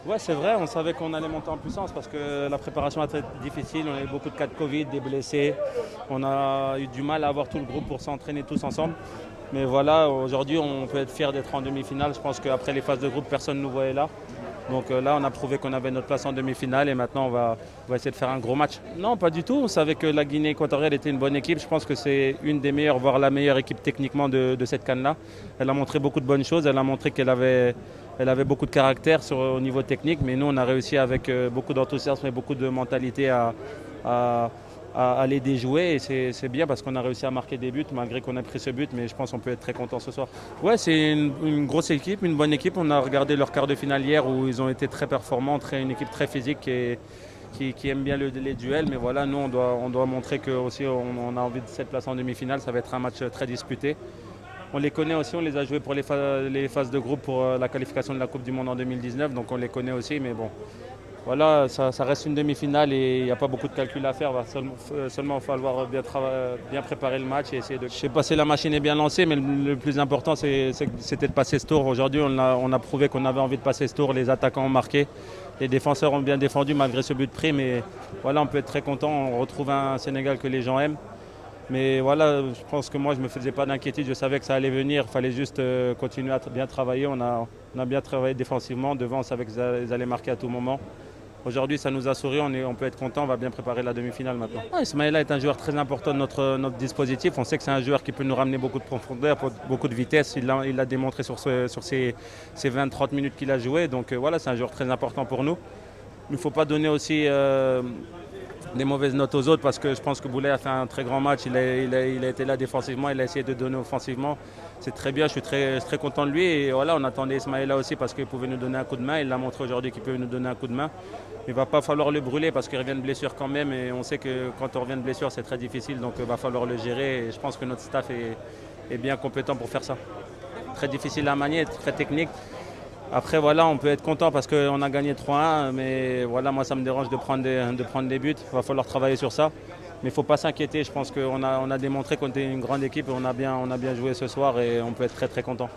Ouais, c'est vrai, on savait qu'on allait monter en puissance parce que la préparation a été difficile. On a eu beaucoup de cas de Covid, des blessés. On a eu du mal à avoir tout le groupe pour s'entraîner tous ensemble. Mais voilà, aujourd'hui, on peut être fier d'être en demi-finale. Je pense qu'après les phases de groupe, personne ne nous voyait là. Donc là, on a prouvé qu'on avait notre place en demi-finale et maintenant, on va essayer de faire un gros match. Non, pas du tout. On savait que la Guinée équatoriale était une bonne équipe. Je pense que c'est une des meilleures, voire la meilleure équipe techniquement de cette CAN-là. Elle a montré beaucoup de bonnes choses. Elle a montré qu'elle avait beaucoup de caractère au niveau technique. Mais nous, on a réussi avec beaucoup d'enthousiasme et beaucoup de mentalité à, à les déjouer. Et c'est bien parce qu'on a réussi à marquer des buts malgré qu'on ait pris ce but. Mais je pense qu'on peut être très content ce soir. Ouais, c'est une grosse équipe, une bonne équipe. On a regardé leur quart de finale hier où ils ont été très performants, une équipe très physique et qui aime bien les duels. Mais voilà, nous, on doit montrer que aussi on a envie de cette place en demi-finale. Ça va être un match très disputé. On les connaît aussi, on les a joués pour les phases de groupe pour la qualification de la Coupe du Monde en 2019. Donc on les connaît aussi. Mais bon, voilà, ça reste une demi-finale et il n'y a pas beaucoup de calculs à faire. Il va seulement falloir bien préparer le match et essayer de. Je sais pas si la machine est bien lancée, mais le plus important, c'était de passer ce tour. Aujourd'hui, on a prouvé qu'on avait envie de passer ce tour. Les attaquants ont marqué. Les défenseurs ont bien défendu malgré ce but pris. Mais voilà, on peut être très content. On retrouve un Sénégal que les gens aiment. Mais voilà, je pense que moi, je ne me faisais pas d'inquiétude. Je savais que ça allait venir. Il fallait juste continuer à bien travailler. On a bien travaillé défensivement. Devant, on savait qu'ils allaient marquer à tout moment. Aujourd'hui, ça nous a souri, on peut être content, on va bien préparer la demi-finale maintenant. Ismaïla est un joueur très important de notre dispositif. On sait que c'est un joueur qui peut nous ramener beaucoup de profondeur, beaucoup de vitesse. Il l'a démontré sur ces 20-30 minutes qu'il a joué. Donc voilà, c'est un joueur très important pour nous. Il ne faut pas donner aussi des mauvaises notes aux autres parce que je pense que Boulay a fait un très grand match. Il a été là défensivement, il a essayé de donner offensivement. C'est très bien, je suis très content de lui. Et voilà, on attendait Ismaïla aussi parce qu'il pouvait nous donner un coup de main. Il l'a montré aujourd'hui qu'il peut nous donner un coup de main. Il ne va pas falloir le brûler parce qu'il revient de blessure quand même. Et on sait que quand on revient de blessure, c'est très difficile. Donc il va falloir le gérer. Et je pense que notre staff est bien compétent pour faire ça. Très difficile à manier, très technique. Après, voilà, on peut être content parce qu'on a gagné 3-1. Mais voilà, moi, ça me dérange de prendre des buts. Il va falloir travailler sur ça. Mais il ne faut pas s'inquiéter. Je pense qu'on a démontré qu'on était une grande équipe et on a bien joué ce soir et on peut être très content.